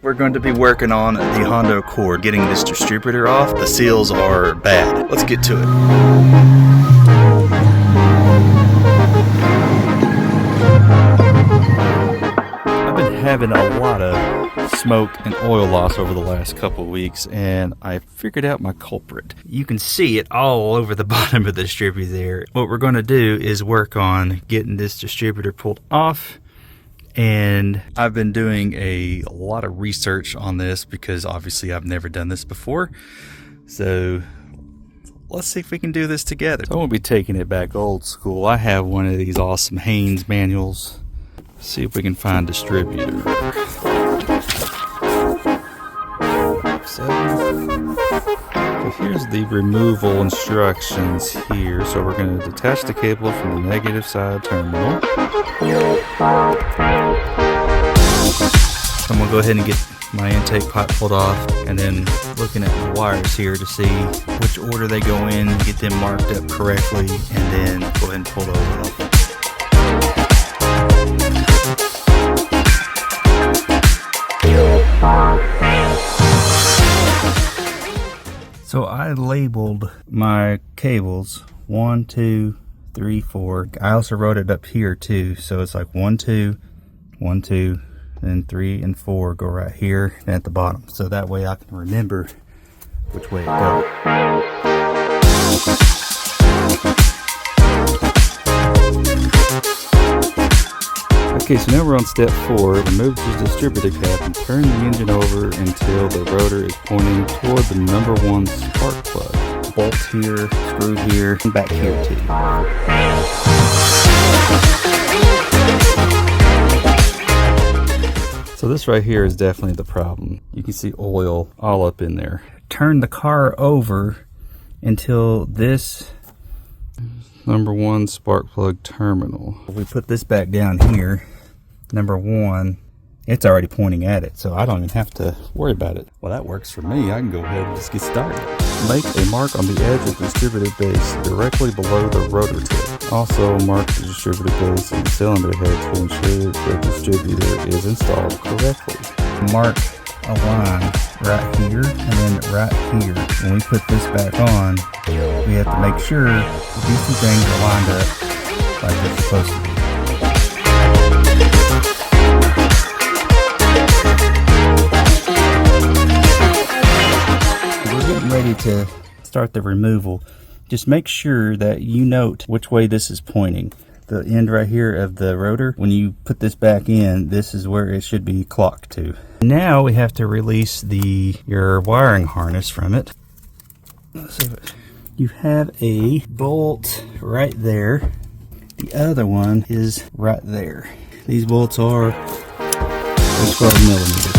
We're going to be working on the Honda Accord, getting this distributor off. The seals are bad. Let's get to it. I've been having a lot of smoke and oil loss over the last couple of weeks, and I figured out my culprit. You can see it all over the bottom of the distributor there. What we're going to do is work on getting this distributor pulled off. And I've been doing a lot of research on this because obviously I've never done this before. So let's see if we can do this together. So I'm going to be taking it back old school. I have one of these awesome Haynes manuals. Let's see if we can find distributor. So here's the removal instructions here. So we're going to detach the cable from the negative side terminal. I'm going to go ahead and get my intake pipe pulled off, and then looking at my wires here to see which order they go in, get them marked up correctly, and then go ahead and pull those off. So I labeled my cables 1, 2, 3, 4. I also wrote it up here too, so it's like 1, 2, 1, 2, and 3 and 4 go right here and at the bottom, so that way I can remember which way it goes. Okay, so now we're on step 4. Remove the distributor cap and turn the engine over until the rotor is pointing toward the number 1 spark plug. Bolt here, screw here, and back here too. So this right here is definitely the problem. You can see oil all up in there. Turn the car over until this number 1 spark plug terminal. If we put this back down here, number 1, it's already pointing at it, so I don't even have to worry about it. Well, that works for me. I can go ahead and just get started. Make a mark on the edge of the distributor base directly below the rotor tip. Also mark the distributor base and the cylinder head to ensure the distributor is installed correctly. Mark a line right here and then right here. When we put this back on, we have to make sure that these two things are lined up like they're supposed to be. We're getting ready to start the removal. Just make sure that you note which way this is pointing. The end right here of the rotor, when you put this back in, this is where it should be clocked to. Now we have to release your wiring harness from it. Let's see what, you have a bolt right there. The other one is right there. These bolts are 12 millimeters.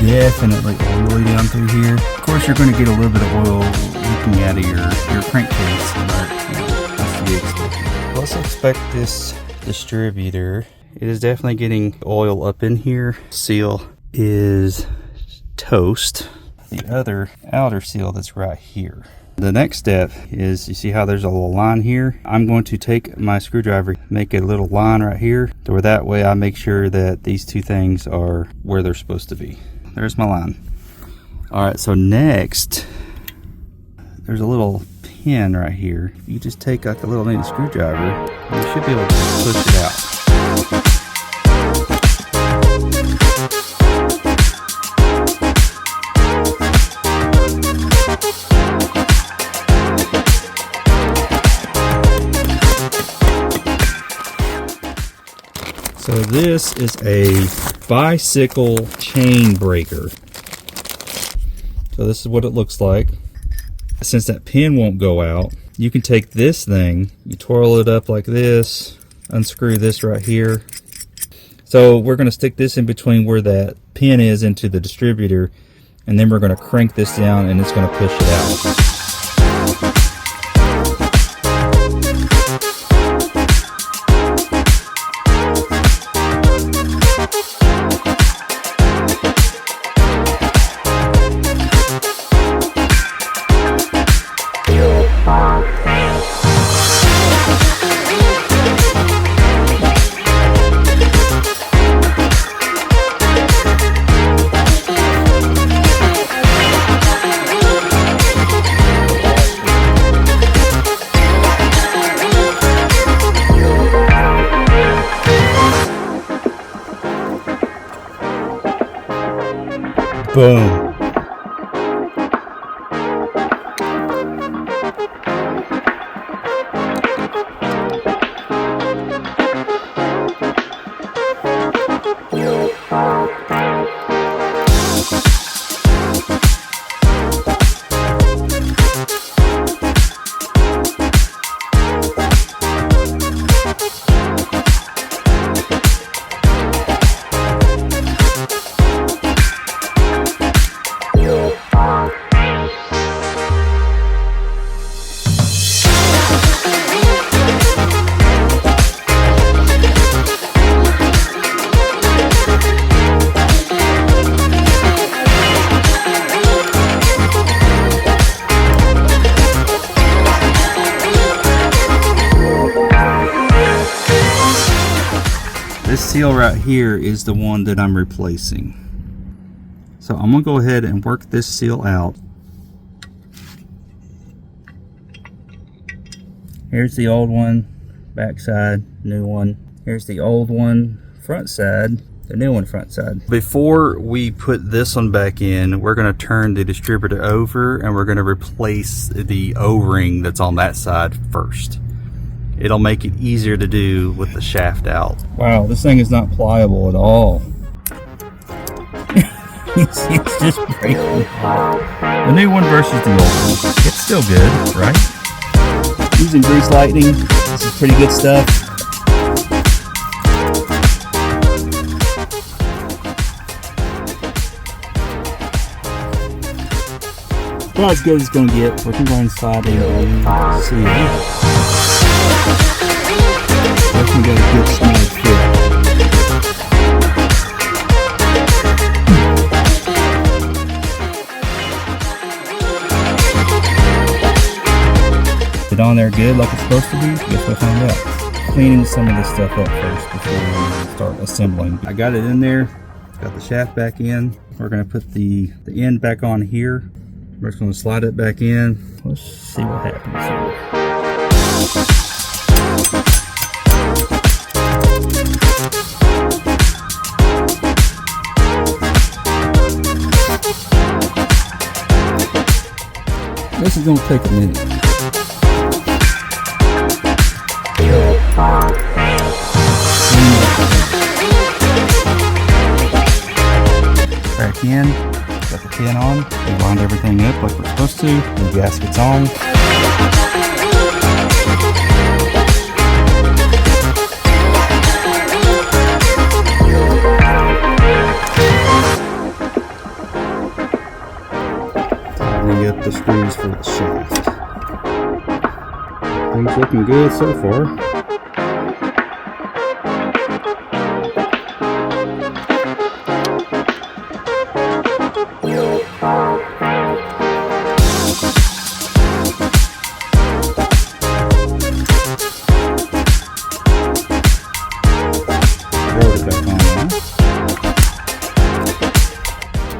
Definitely oily down through here. Of course, you're going to get a little bit of oil leaking out of your crankcase, but that's to be expected. Let's expect this distributor. It is definitely getting oil up in here. Seal is toast. The other outer seal that's right here. The next step is, you see how there's a little line here? I'm going to take my screwdriver, make a little line right here, to where that way I make sure that these two things are where they're supposed to be. There's my line. Alright, so next, there's a little pin right here. If you just take like a little mini screwdriver, you should be able to push it out. So this is a bicycle chain breaker. So this is what it looks like. Since that pin won't go out, you can take this thing, you twirl it up like this, unscrew this right here. So we're going to stick this in between where that pin is into the distributor, and then we're going to crank this down and it's going to push it out. Boom. This seal right here is the one that I'm replacing. So I'm gonna go ahead and work this seal out. Here's the old one, back side, new one. Here's the old one, front side, the new one, front side. Before we put this one back in, we're gonna turn the distributor over and we're gonna replace the O-ring that's on that side first. It'll make it easier to do with the shaft out. Wow, this thing is not pliable at all. It's just breaking apart. The new one versus the old one. It's still good, right? Using grease lightning, this is pretty good stuff. About as good as it's going to get. We're going to go inside and see it. Definitely got a good smooth fit. Is it on there good like it's supposed to be? Guess we'll find out. Cleaning some of this stuff up first before we start assembling. I got it in there, got the shaft back in. We're going to put the end back on here. We're just going to slide it back in. Let's see what happens here. This is going to take a minute. Back in, got the pin on, we lined everything up like we're supposed to, the gasket's on. Tightening up the screws for the shaft. Things looking good so far.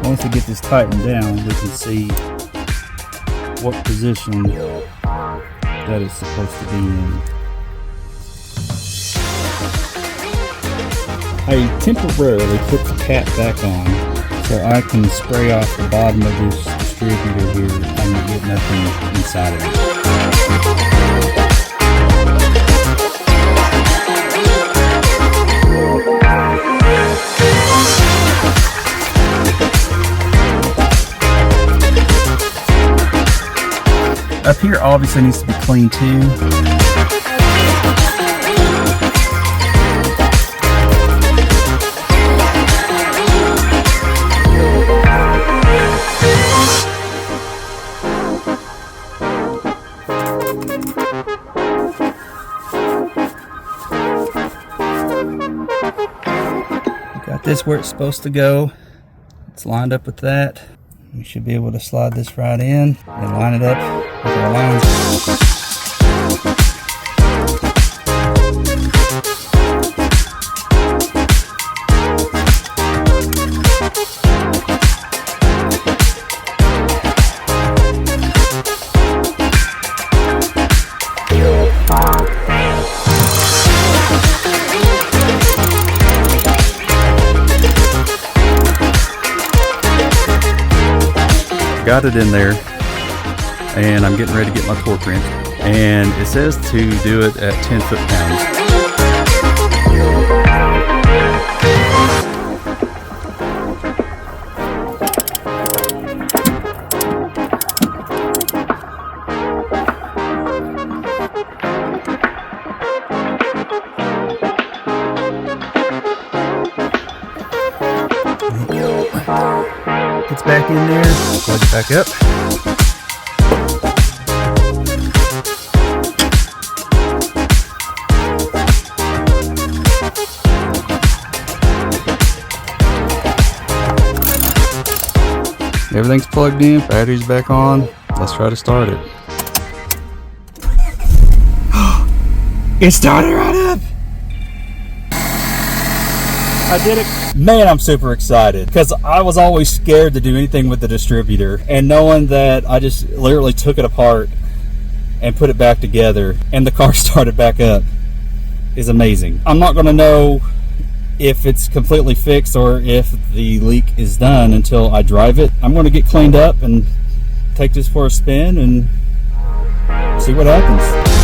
Once we get this tightened down, we can see what position that it's supposed to be in. I temporarily put the cap back on so I can spray off the bottom of this distributor here and get nothing inside of it. Up here obviously needs to be clean too. Got this where it's supposed to go. It's lined up with that. We should be able to slide this right in and line it up with our lines. got it in there, and I'm getting ready to get my torque wrench, and it says to do it at 10 foot-pounds. Gets back in there, plug it back up. Everything's plugged in, battery's back on. Let's try to start it. It started right up! I did it. Man, I'm super excited because I was always scared to do anything with the distributor, and knowing that I just literally took it apart and put it back together and the car started back up is amazing. I'm not going to know if it's completely fixed or if the leak is done until I drive it. I'm going to get cleaned up and take this for a spin and see what happens.